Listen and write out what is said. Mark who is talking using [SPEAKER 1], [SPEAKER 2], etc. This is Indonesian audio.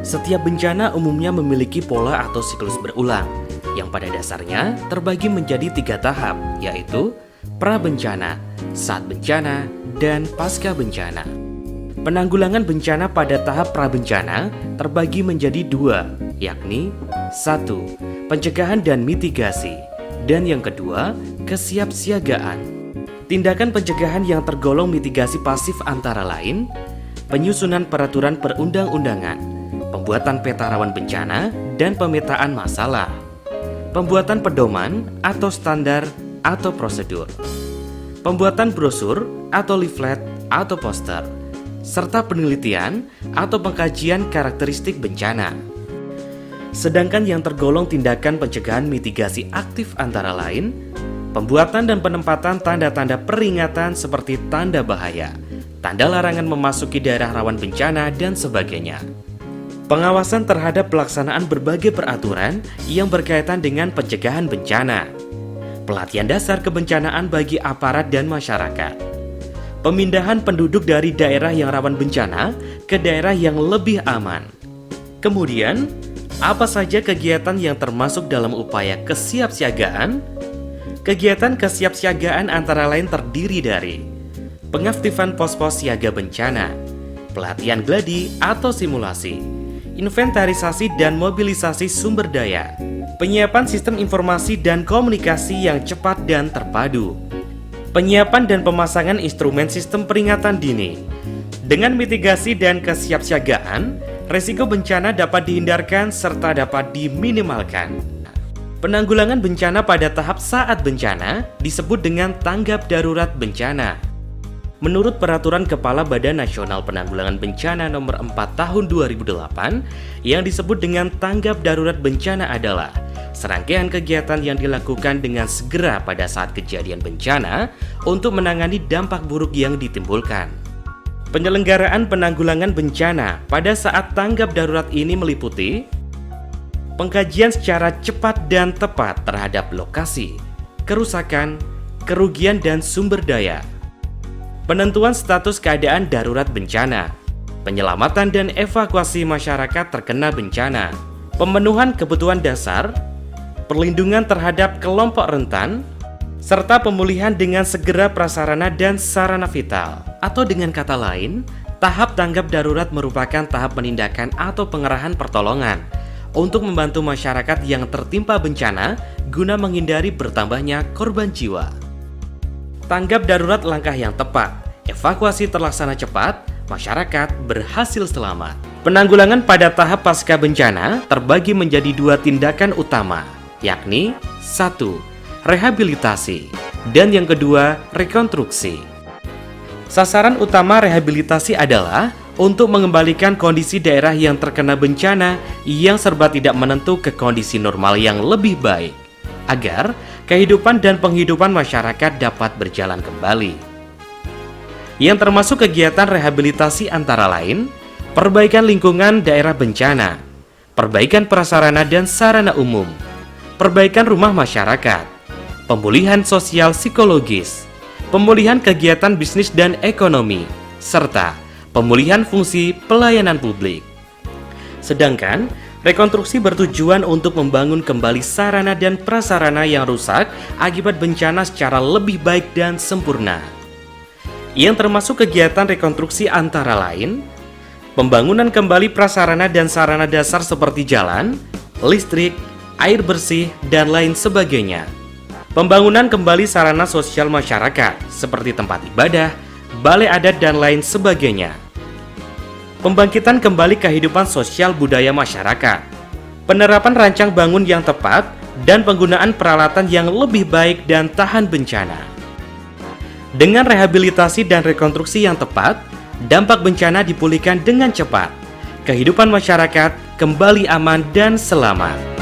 [SPEAKER 1] Setiap bencana umumnya memiliki pola atau siklus berulang, yang pada dasarnya terbagi menjadi 3 tahap, yaitu pra-bencana, saat bencana, dan pasca bencana. Penanggulangan bencana pada tahap pra-bencana terbagi menjadi 2, yakni 1. Pencegahan dan mitigasi, dan yang kedua, kesiapsiagaan. Tindakan pencegahan yang tergolong mitigasi pasif antara lain penyusunan peraturan perundang-undangan, pembuatan peta rawan bencana, dan pemetaan masalah, pembuatan pedoman atau standar atau prosedur, pembuatan brosur atau leaflet atau poster, serta penelitian atau pengkajian karakteristik bencana. Sedangkan yang tergolong tindakan pencegahan mitigasi aktif antara lain pembuatan dan penempatan tanda-tanda peringatan seperti tanda bahaya, tanda larangan memasuki daerah rawan bencana, dan sebagainya. Pengawasan terhadap pelaksanaan berbagai peraturan yang berkaitan dengan pencegahan bencana. Pelatihan dasar kebencanaan bagi aparat dan masyarakat. Pemindahan penduduk dari daerah yang rawan bencana ke daerah yang lebih aman. Kemudian, apa saja kegiatan yang termasuk dalam upaya kesiapsiagaan? Kegiatan kesiapsiagaan antara lain terdiri dari pengaktifan pos-pos siaga bencana, pelatihan gladi atau simulasi, inventarisasi dan mobilisasi sumber daya, penyiapan sistem informasi dan komunikasi yang cepat dan terpadu, penyiapan dan pemasangan instrumen sistem peringatan dini. Dengan mitigasi dan kesiapsiagaan, resiko bencana dapat dihindarkan serta dapat diminimalkan. Penanggulangan bencana pada tahap saat bencana disebut dengan tanggap darurat bencana. Menurut Peraturan Kepala Badan Nasional Penanggulangan Bencana Nomor 4 Tahun 2008, yang disebut dengan tanggap darurat bencana adalah serangkaian kegiatan yang dilakukan dengan segera pada saat kejadian bencana untuk menangani dampak buruk yang ditimbulkan. Penyelenggaraan penanggulangan bencana pada saat tanggap darurat ini meliputi pengkajian secara cepat dan tepat terhadap lokasi, kerusakan, kerugian dan sumber daya, penentuan status keadaan darurat bencana, penyelamatan dan evakuasi masyarakat terkena bencana, pemenuhan kebutuhan dasar, perlindungan terhadap kelompok rentan, serta pemulihan dengan segera prasarana dan sarana vital. Atau dengan kata lain, tahap tanggap darurat merupakan tahap penindakan atau pengerahan pertolongan untuk membantu masyarakat yang tertimpa bencana guna menghindari bertambahnya korban jiwa. Tanggap darurat langkah yang tepat, evakuasi terlaksana cepat, masyarakat berhasil selamat. Penanggulangan pada tahap pasca bencana terbagi menjadi 2 tindakan utama, yakni 1. Rehabilitasi, dan yang kedua, rekonstruksi. Sasaran utama rehabilitasi adalah untuk mengembalikan kondisi daerah yang terkena bencana yang serba tidak menentu ke kondisi normal yang lebih baik, agar kehidupan dan penghidupan masyarakat dapat berjalan kembali. Yang termasuk kegiatan rehabilitasi antara lain, perbaikan lingkungan daerah bencana, perbaikan prasarana dan sarana umum, perbaikan rumah masyarakat, pemulihan sosial psikologis, pemulihan kegiatan bisnis dan ekonomi, serta pemulihan fungsi pelayanan publik. Sedangkan rekonstruksi bertujuan untuk membangun kembali sarana dan prasarana yang rusak akibat bencana secara lebih baik dan sempurna. Yang termasuk kegiatan rekonstruksi antara lain pembangunan kembali prasarana dan sarana dasar seperti jalan, listrik, air bersih, dan lain sebagainya. Pembangunan kembali sarana sosial masyarakat seperti tempat ibadah, balai adat, dan lain sebagainya. Pembangkitan kembali kehidupan sosial budaya masyarakat, penerapan rancang bangun yang tepat, dan penggunaan peralatan yang lebih baik dan tahan bencana. Dengan rehabilitasi dan rekonstruksi yang tepat, dampak bencana dipulihkan dengan cepat. Kehidupan masyarakat kembali aman dan selamat.